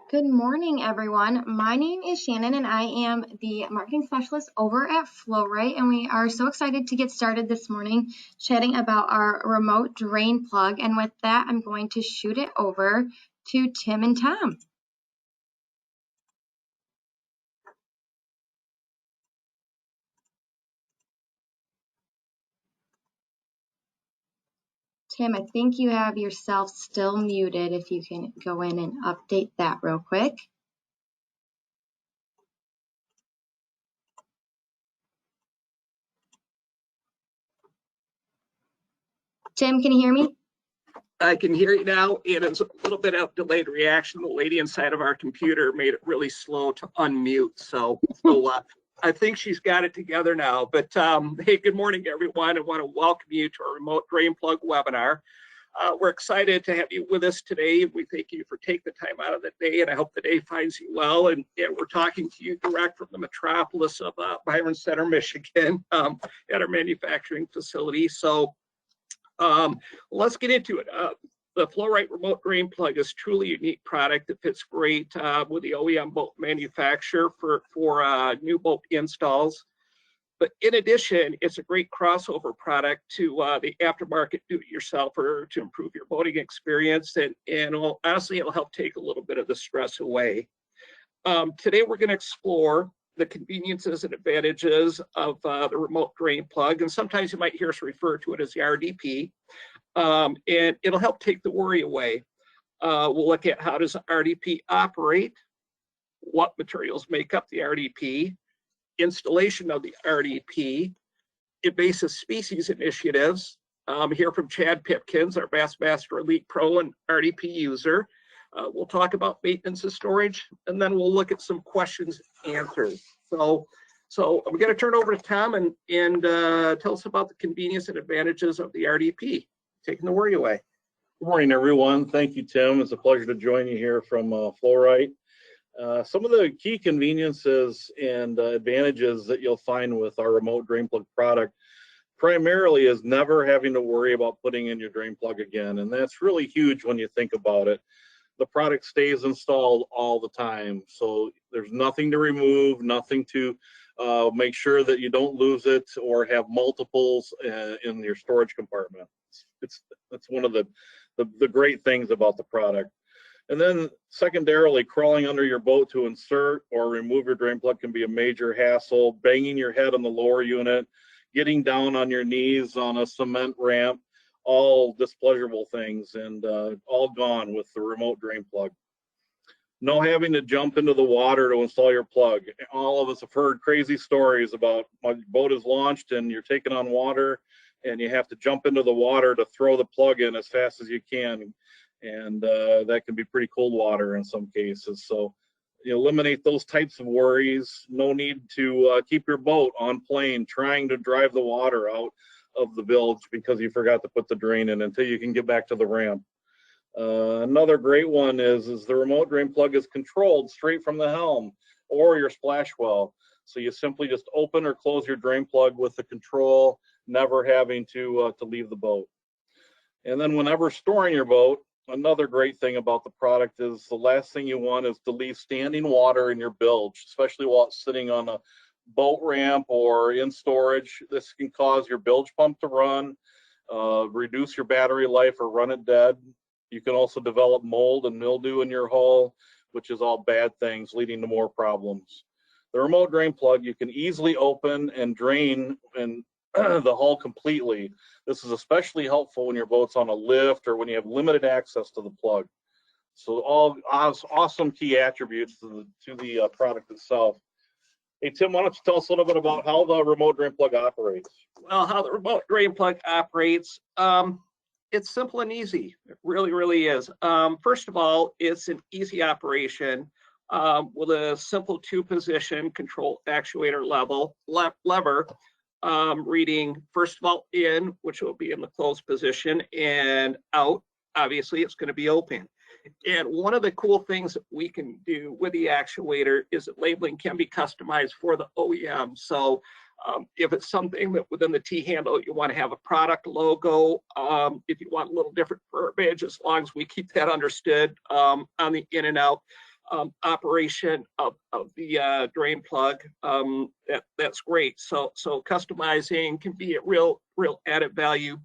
Good morning, everyone. My name is Shannon, and I am the marketing specialist over at Flow-Rite, and we are so excited to get started this morning chatting about our remote drain plug. And with that, I'm going to shoot it over to Tim and Tom. Tim, I think you have yourself still muted. If you can go in and update that real quick. Tim, can you hear me? I can hear you now, and it's a little bit of delayed reaction. The lady inside of our computer made it really slow to unmute, so I think she's got it together now. But hey, good morning, everyone. I want to welcome you to our remote drain plug webinar. We're excited to have you with us today. We thank you for taking the time out of the day, and I hope the day finds you well. And we're talking to you direct from the metropolis of Byron Center, Michigan, at our manufacturing facility. So let's get into it. The Flow-Rite remote drain plug is truly a unique product that fits great with the OEM boat manufacturer for new boat installs. But in addition, it's a great crossover product to the aftermarket do-it-yourselfer to improve your boating experience, and honestly, it'll help take a little bit of the stress away. Today, we're going to explore the conveniences and advantages of the remote drain plug, and sometimes you might hear us refer to it as the RDP, and it'll help take the worry away. We'll look at how does the RDP operate, what materials make up the RDP, installation of the RDP, invasive species initiatives, hear from Chad Pipkins, our Bassmaster Elite Pro and RDP user. We'll talk about maintenance and storage, and then we'll look at some questions and answers. So I'm going to turn over to Tom and tell us about the convenience and advantages of the RDP, taking the worry away. Good morning, everyone. Thank you, Tim. It's a pleasure to join you here from Flow-Rite. Some of the key conveniences and advantages that you'll find with our remote drain plug product primarily is never having to worry about putting in your drain plug again, and that's really huge when you think about it. The product stays installed all the time, so there's nothing to remove, nothing to make sure that you don't lose it or have multiples in your storage compartment. It's one of the great things about the product. And then secondarily, crawling under your boat to insert or remove your drain plug can be a major hassle. Banging your head on the lower unit, getting down on your knees on a cement ramp, all displeasurable things, and all gone with the remote drain plug. No having to jump into the water to install your plug. All of us have heard crazy stories about my boat is launched and you're taking on water and you have to jump into the water to throw the plug in as fast as you can. And that can be pretty cold water in some cases. So you eliminate those types of worries. No need to keep your boat on plane trying to drive the water out of the bilge because you forgot to put the drain in until you can get back to the ramp. Another great one is the remote drain plug is controlled straight from the helm or your splash well. So you simply just open or close your drain plug with the control, never having to leave the boat. And then whenever storing your boat, another great thing about the product is the last thing you want is to leave standing water in your bilge, especially while it's sitting on a boat ramp or in storage. This can cause your bilge pump to run, reduce your battery life or run it dead. You can also develop mold and mildew in your hull, which is all bad things leading to more problems. The remote drain plug, you can easily open and drain and the hull completely. This is especially helpful when your boat's on a lift or when you have limited access to the plug. So all awesome key attributes to the product itself. Hey, Tim, why don't you tell us a little bit about how the remote drain plug operates? Well, how the remote drain plug operates, it's simple and easy. It really, really is. First of all, it's an easy operation with a simple two-position control actuator lever. Reading, first of all, in, which will be in the closed position, and out, obviously, it's going to be open. And one of the cool things that we can do with the actuator is that labeling can be customized for the OEM. So if it's something that within the T-handle, you want to have a product logo, if you want a little different verbiage, as long as we keep that understood on the in and out, operation of the drain plug, that's great. So customizing can be a real added value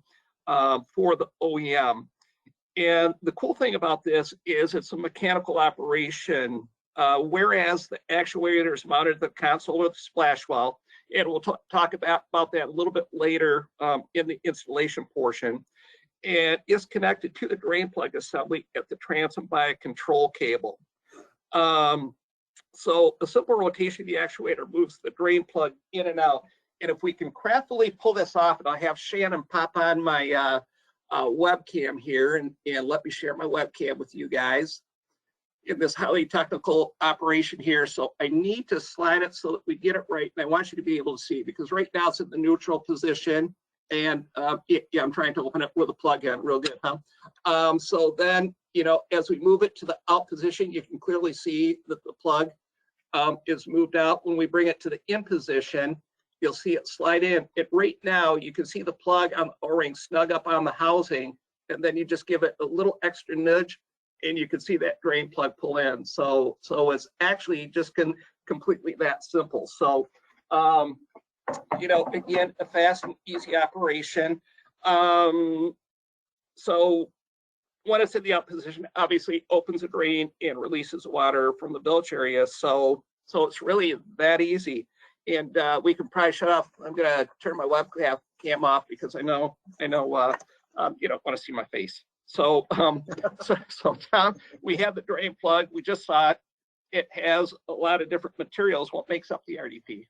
for the OEM. And the cool thing about this is it's a mechanical operation, whereas the actuator is mounted to the console of the splash valve, and we'll talk about that a little bit later in the installation portion, and is connected to the drain plug assembly at the transom by a control cable. So a simple rotation of the actuator moves the drain plug in and out. And if we can craftily pull this off, and I'll have Shannon pop on my webcam here and let me share my webcam with you guys in this highly technical operation here. So I need to slide it so that we get it right. And I want you to be able to see, because right now it's in the neutral position. And yeah, I'm trying to open it with a plug in real good, huh? So then, you know, as we move it to the out position, you can clearly see that the plug is moved out. When we bring it to the in position, you'll see it slide in. Right now, you can see the plug on the O-ring snug up on the housing, and then you just give it a little extra nudge, and you can see that drain plug pull in. So it's actually just completely that simple. So, you know, again, a fast and easy operation. So when it's in the out position, obviously opens the drain and releases water from the bilge area. So it's really that easy. And we can probably shut off. I'm gonna turn my webcam off because I know you don't want to see my face. So so Tom, we have the drain plug. We just saw it. It has a lot of different materials. What makes up the RDP?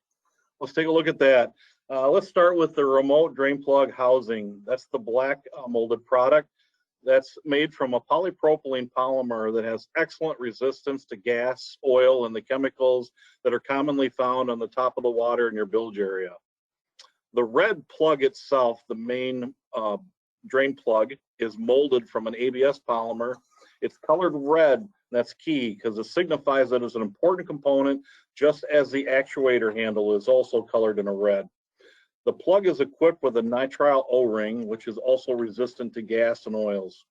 Let's take a look at that. Let's start with the remote drain plug housing. That's the black molded product. That's made from a polypropylene polymer that has excellent resistance to gas, oil, and the chemicals that are commonly found on the top of the water in your bilge area. The red plug itself, the main drain plug, is molded from an ABS polymer. It's colored red. That's key because it signifies that it's an important component, just as the actuator handle is also colored in a red. The plug is equipped with a nitrile O-ring, which is also resistant to gas and oils.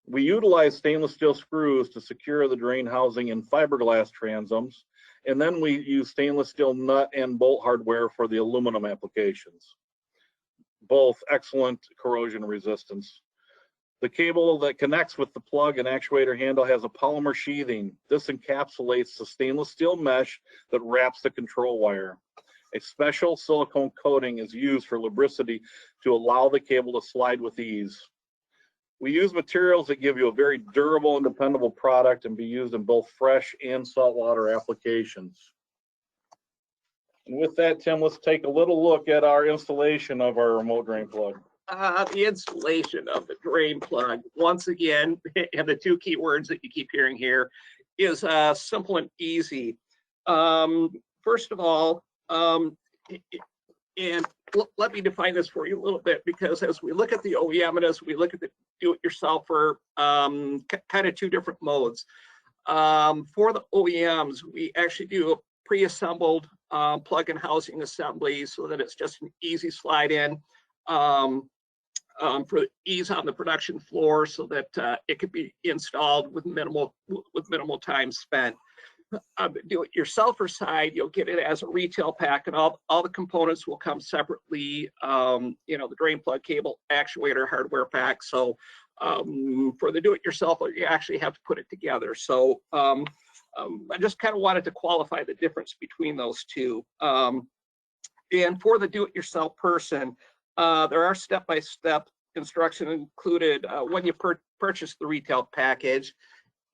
We utilize stainless steel screws to secure the drain housing in fiberglass transoms, and then we use stainless steel nut and bolt hardware for the aluminum applications. Both excellent corrosion resistance. The cable that connects with the plug and actuator handle has a polymer sheathing. This encapsulates the stainless steel mesh that wraps the control wire. A special silicone coating is used for lubricity to allow the cable to slide with ease. We use materials that give you a very durable and dependable product and be used in both fresh and saltwater applications. And with that, Tim, let's take a little look at our installation of our remote drain plug. The installation of the drain plug, once again, and the two key words that you keep hearing here, is simple and easy. First of all, and let me define this for you a little bit, because as we look at the OEM and as we look at the do-it-yourselfer, kind of two different modes. For the OEMs, we actually do a pre-assembled plug and housing assembly so that it's just an easy slide in for ease on the production floor, so that it could be installed with minimal time spent. On the do-it-yourselfer side, you'll get it as a retail pack, and all the components will come separately. You know, the drain plug, cable, actuator, hardware pack. So for the do-it-yourselfer, you actually have to put it together. So I just kind of wanted to qualify the difference between those two. And for the do-it-yourself person, there are step-by-step instructions included when you purchase the retail package.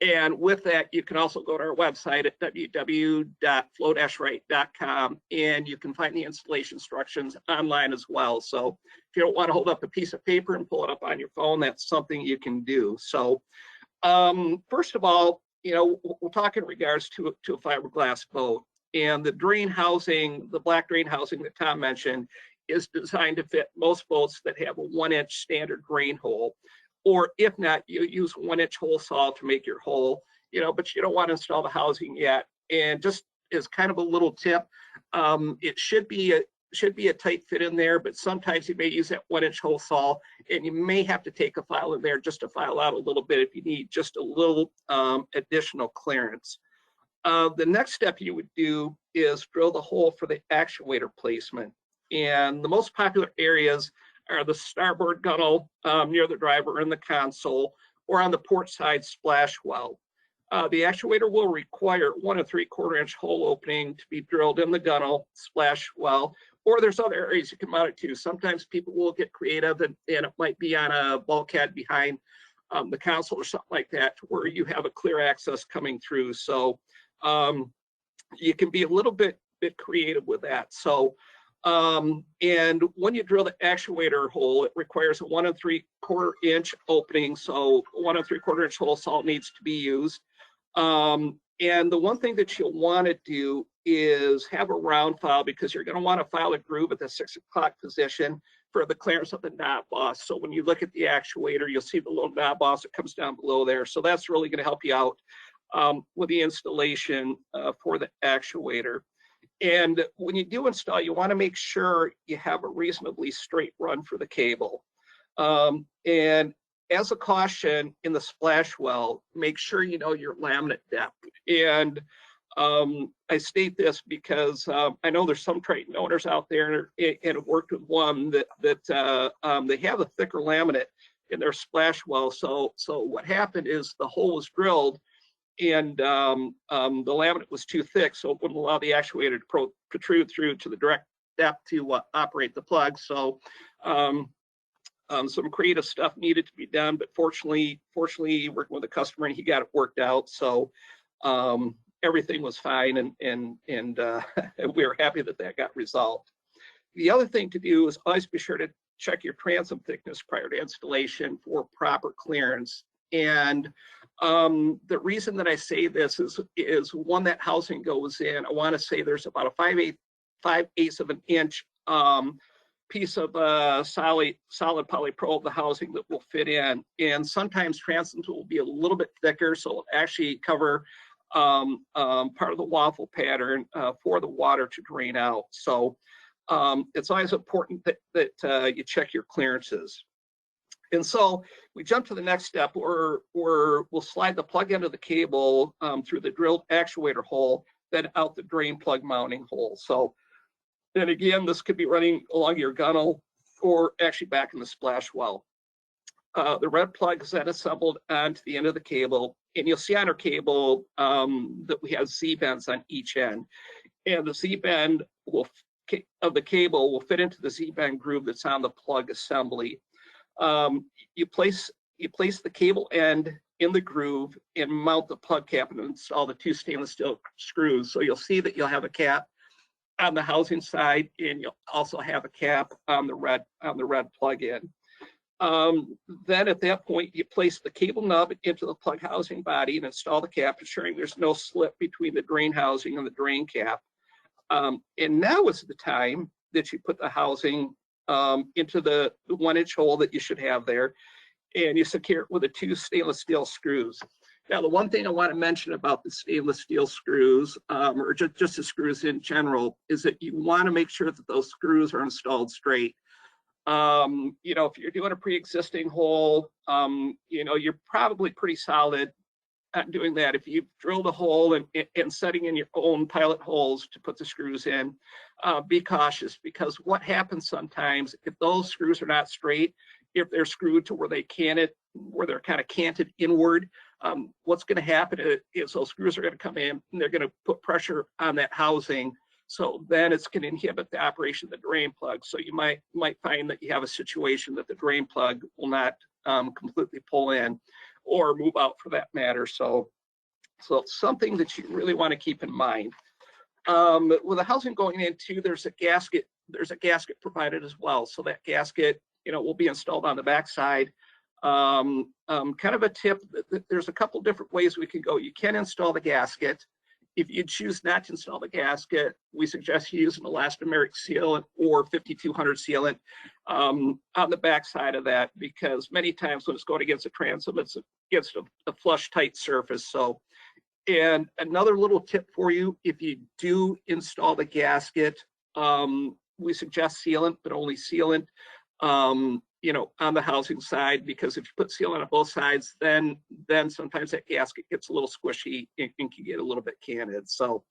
And with that, you can also go to our website at www.flow-rite.com, and you can find the installation instructions online as well. So if you don't want to hold up a piece of paper and pull it up on your phone, that's something you can do. So first of all, you know, we'll talk in regards to a fiberglass boat. And the drain housing, the black drain housing that Tom mentioned, is designed to fit most boats that have a 1-inch standard drain hole. Or if not, you use 1-inch hole saw to make your hole, you know, but you don't want to install the housing yet. And just as kind of a little tip, it should be should be a tight fit in there, but sometimes you may use that 1-inch hole saw, and you may have to take a file in there just to file out a little bit if you need just a little additional clearance. The next step you would do is drill the hole for the actuator placement. And the most popular areas are the starboard gunnel near the driver in the console, or on the port side splash well. The actuator will require 1 3/4-inch hole opening to be drilled in the gunnel splash well, or there's other areas you can mount it to. Sometimes people will get creative and it might be on a bulkhead behind the console or something like that, where you have a clear access coming through. So you can be a little bit creative with that. So and when you drill the actuator hole, it requires a 1 3/4-inch opening. So 1 3/4-inch hole saw needs to be used. And the one thing that you'll want to do is have a round file, because you're going to want to file a groove at the 6 o'clock position for the clearance of the knob boss. So when you look at the actuator, you'll see the little knob boss that comes down below there. So that's really going to help you out with the installation for the actuator. And when you do install, you want to make sure you have a reasonably straight run for the cable. And as a caution, in the splash well, make sure you know your laminate depth. And I state this because I know there's some Triton owners out there, and have worked with one that they have a thicker laminate in their splash well. So what happened is the hole was drilled, and the laminate was too thick, so it wouldn't allow the actuator to protrude through to the direct depth to operate the plug. So some creative stuff needed to be done, but fortunately working with the customer, and he got it worked out. So everything was fine, and we were happy that got resolved. The other thing to do is always be sure to check your transom thickness prior to installation for proper clearance. And the reason that I say this is when that housing goes in, I want to say there's about a 5/8 of an inch piece of solid polypro of the housing that will fit in. And sometimes transoms will be a little bit thicker, so it'll actually cover part of the waffle pattern for the water to drain out. So it's always important that you check your clearances. And so we jump to the next step, where we'll slide the plug end of the cable through the drilled actuator hole, then out the drain plug mounting hole. So then again, this could be running along your gunnel, or actually back in the splash well. The red plug is then assembled onto the end of the cable, and you'll see on our cable that we have Z-bends on each end, and the Z-bend of the cable will fit into the Z-bend groove that's on the plug assembly. You place the cable end in the groove and mount the plug cap and install the 2 stainless steel screws. So you'll see that you'll have a cap on the housing side, and you'll also have a cap on the red plug-in. Then at that point, you place the cable nub into the plug housing body and install the cap, ensuring there's no slip between the drain housing and the drain cap. And now is the time that you put the housing into the 1-inch hole that you should have there, and you secure it with the 2 stainless steel screws. Now, the one thing I want to mention about the stainless steel screws, or just the screws in general, is that you want to make sure that those screws are installed straight. If you're doing a pre-existing hole, you're probably pretty solid at doing that. If you've drilled a hole and setting in your own pilot holes to put the screws in, be cautious, because what happens sometimes, if those screws are not straight, if they're screwed to where they're kind of canted inward, what's going to happen is those screws are going to come in and they're going to put pressure on that housing. So then it's going to inhibit the operation of the drain plug. So you might find that you have a situation that the drain plug will not completely pull in, or move out for that matter. So it's something that you really want to keep in mind. With the housing going in too, there's a gasket provided as well. So that gasket, will be installed on the backside. Kind of a tip, there's a couple different ways we can go. You can install the gasket. If you choose not to install the gasket, we suggest you use an elastomeric sealant or 5200 sealant on the backside of that, because many times when it's going against a transom, it's against a flush tight surface. So, and another little tip for you, if you do install the gasket, we suggest sealant, but only sealant, you know, on the housing side, because if you put sealant on both sides, then sometimes that gasket gets a little squishy and can get a little bit canted. So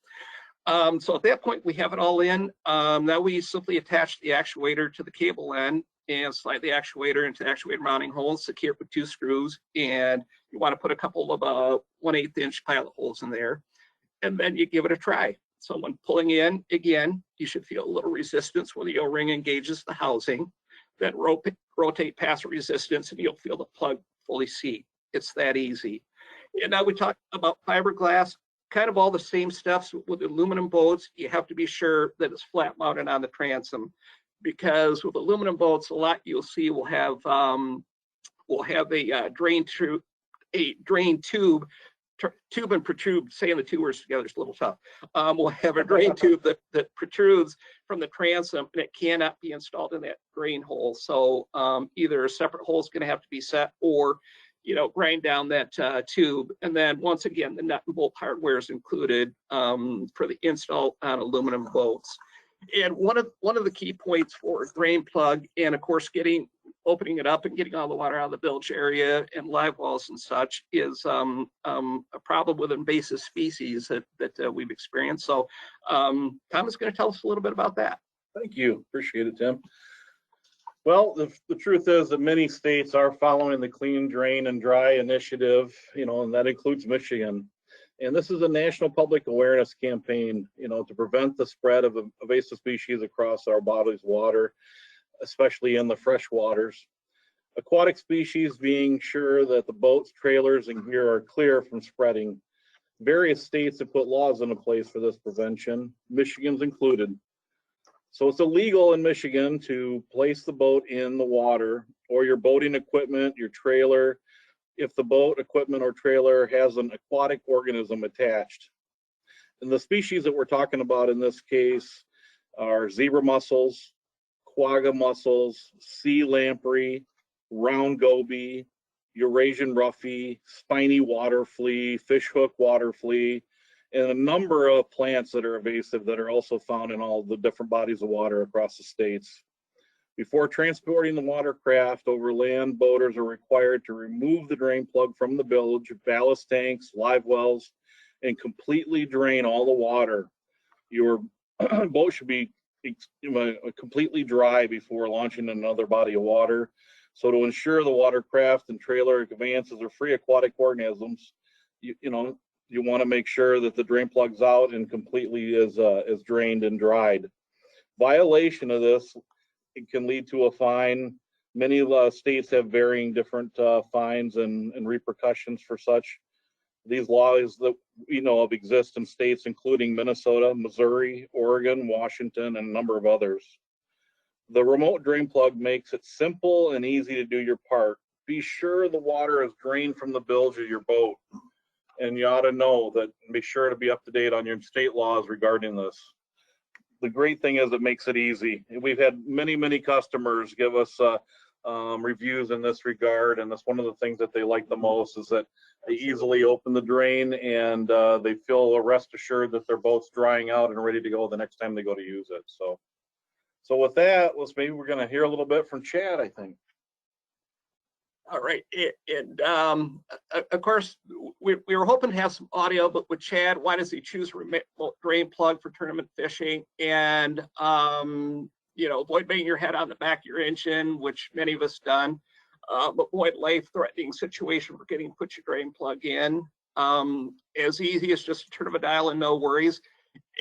so at that point, we have it all in. Now we simply attach the actuator to the cable end and slide the actuator into the actuator mounting holes, secure with 2 screws. And you want to put a couple of 1/8 inch pilot holes in there. And then you give it a try. So when pulling in, again, you should feel a little resistance when the O-ring engages the housing. Then rotate past resistance and you'll feel the plug fully seat. It's that easy. And now we talk about fiberglass. Kind of all the same steps with aluminum boats. You have to be sure that it's flat mounted on the transom, because with aluminum boats, a lot you'll see will have a drain tube, tube and protrude. Saying the 2 words together is a little tough. We'll have a drain tube that protrudes from the transom, and it cannot be installed in that drain hole. So either a separate hole is going to have to be set, or you know, grind down that tube. And then once again, the nut and bolt hardware is included for the install on aluminum bolts. And one of the key points for a drain plug, and of course opening it up and getting all the water out of the bilge area and live wells and such, is a problem with invasive species that we've experienced. So Tom is going to tell us a little bit about that. Thank you. Appreciate it, Tim. Well, the truth is that many states are following the Clean Drain and Dry initiative, you know, and that includes Michigan. And this is a national public awareness campaign, you know, to prevent the spread of invasive species across our body's water, especially in the fresh waters. Aquatic species being sure that the boats, trailers, and gear are clear from spreading. Various states have put laws into place for this prevention, Michigan's included. So it's illegal in Michigan to place the boat in the water, or your boating equipment, your trailer, if the boat, equipment, or trailer has an aquatic organism attached. And the species that we're talking about in this case are zebra mussels, quagga mussels, sea lamprey, round goby, Eurasian roughy, spiny water flea, fishhook water flea, and a number of plants that are invasive that are also found in all the different bodies of water across the states. Before transporting the watercraft over land, boaters are required to remove the drain plug from the bilge, ballast tanks, live wells, and completely drain all the water. Your boat should be completely dry before launching another body of water. So to ensure the watercraft and trailer advances are free aquatic organisms, you want to make sure that the drain plug's out and completely is drained and dried. Violation of this, it can lead to a fine. Many states have varying different fines and repercussions for such. These laws that we know of exist in states including Minnesota, Missouri, Oregon, Washington, and a number of others. The remote drain plug makes it simple and easy to do your part. Be sure the water is drained from the bilge of your boat. And you ought to know that, be sure to be up to date on your state laws regarding this. The great thing is it makes it easy. We've had many customers give us reviews in this regard, and that's one of the things that they like the most, is that they easily open the drain and they feel rest assured that their boat's drying out and ready to go the next time they go to use it. So with that, maybe we're going to hear a little bit from Chad, I think. All right, and of course, we were hoping to have some audio, but with Chad, why does he choose remote drain plug for tournament fishing? And avoid banging your head on the back of your engine, which many of us done. But avoid life-threatening situation for put your drain plug in. As easy as just a turn of a dial and no worries.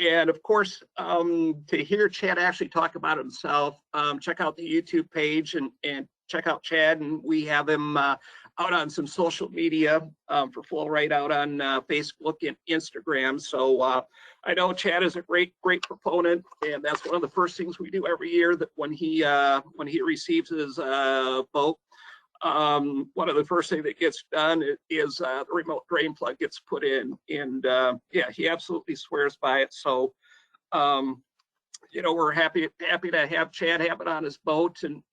And of course, to hear Chad actually talk about himself, check out the YouTube page and check out Chad. And we have him out on some social media for Flow-Rite out on Facebook and Instagram. So I know Chad is a great proponent, and that's one of the first things we do every year, that when he receives his boat, one of the first things that gets done is the remote drain plug gets put in, and yeah, he absolutely swears by it. So we're happy to have Chad have it on his boat, and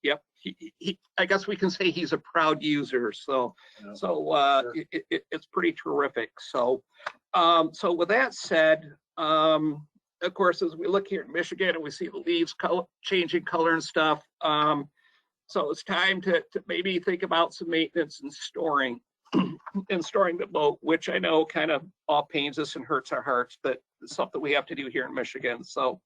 yep, he I guess we can say he's a proud user. So yeah, sure. It's pretty terrific. So with that said, of course, as we look here in Michigan and we see the leaves changing color and stuff, so it's time to maybe think about some maintenance and storing the boat, which I know kind of all pains us and hurts our hearts, but it's something we have to do here in Michigan. So,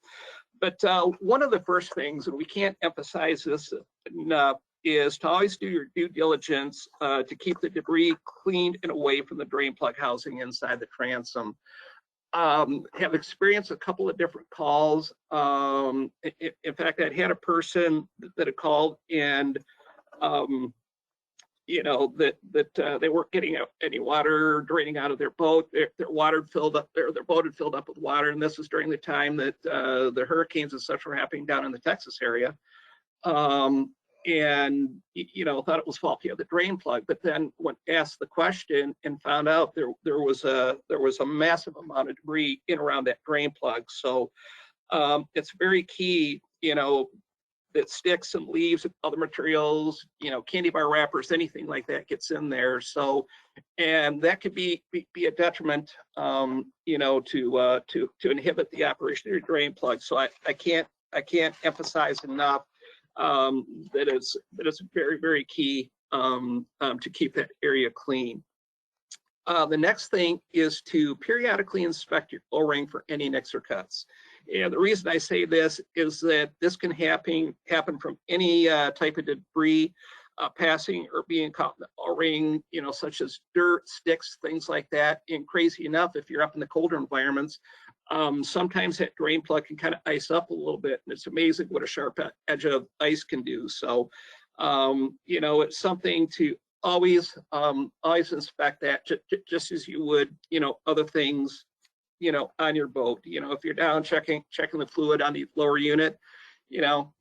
but one of the first things, and we can't emphasize this enough, is to always do your due diligence to keep the debris cleaned and away from the drain plug housing inside the transom. Have experienced a couple of different calls. In fact, I had a person that had called and you know, that they weren't getting any water draining out of their boat. Their water filled up, their boat had filled up with water, and this was during the time that the hurricanes and such were happening down in the Texas area. And you know, thought it was faulty of the drain plug, but then when asked the question and found out there was a massive amount of debris in around that drain plug. So it's very key, you know, that sticks and leaves and other materials, you know, candy bar wrappers, anything like that gets in there. So, and that could be a detriment, you know, to inhibit the operation of your drain plug. So I can't emphasize enough that it's very, very key to keep that area clean. The next thing is to periodically inspect your O-ring for any nicks or cuts. And the reason I say this is that this can happen from any type of debris passing or being caught in the O-ring, you know, such as dirt, sticks, things like that. And crazy enough, if you're up in the colder environments, sometimes that drain plug can kind of ice up a little bit, and it's amazing what a sharp edge of ice can do. So, you know, it's something to always inspect that, just as you would, you know, other things, you know, on your boat. You know, if you're down checking the fluid on the lower unit, you know,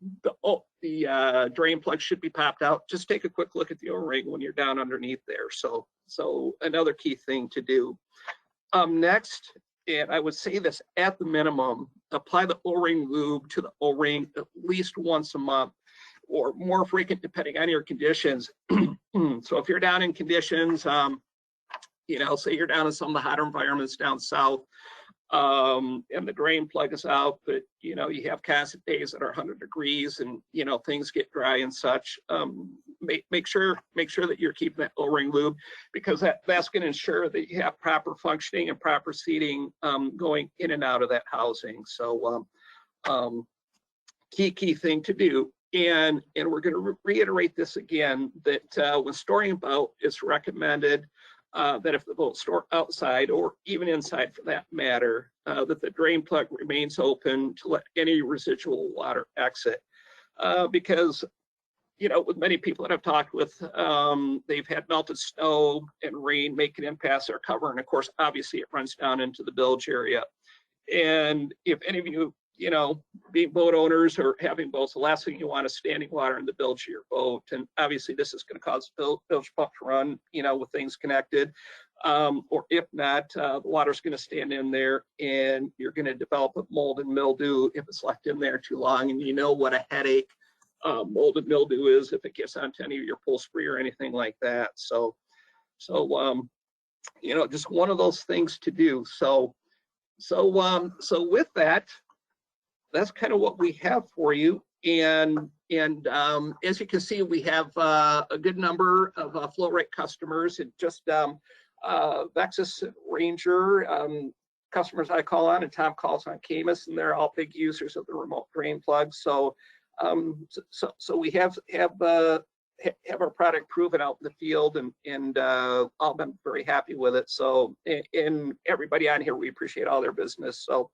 the drain plug should be popped out. Just take a quick look at the O-ring when you're down underneath there. So another key thing to do. Next, and I would say this at the minimum, apply the O-ring lube to the O-ring at least once a month, or more frequent depending on your conditions. So if you're down in conditions, you know, say you're down in some of the hotter environments down south, and the drain plug is out, but you know, you have constant days that are 100 degrees and you know, things get dry and such. Make sure that you're keeping that O-ring lube, because that's going to ensure that you have proper functioning and proper seating going in and out of that housing. So key thing to do. And we're going to reiterate this again, that when storing a boat, it's recommended that if the boat's stored outside or even inside for that matter, that the drain plug remains open to let any residual water exit. Because, you know, with many people that I've talked with, they've had melted snow and rain make an impasse or cover. And of course, obviously it runs down into the bilge area. And if any of you, you know, being boat owners or having boats, the last thing you want is standing water in the bilge of your boat. And obviously this is going to cause bilge pump to run, you know, with things connected. Or if not, the water's going to stand in there and you're going to develop a mold and mildew if it's left in there too long. And you know what a headache mold and mildew is if it gets onto any of your upholstery or anything like that. So you know, just one of those things to do. So with that, that's kind of what we have for you. And as you can see, we have a good number of Flow-Rite customers, and just Vexus Ranger customers I call on, and Tom calls on Camus, and they're all big users of the remote drain plug. So we have our product proven out in the field, and all been very happy with it. So, and everybody on here, we appreciate all their business. So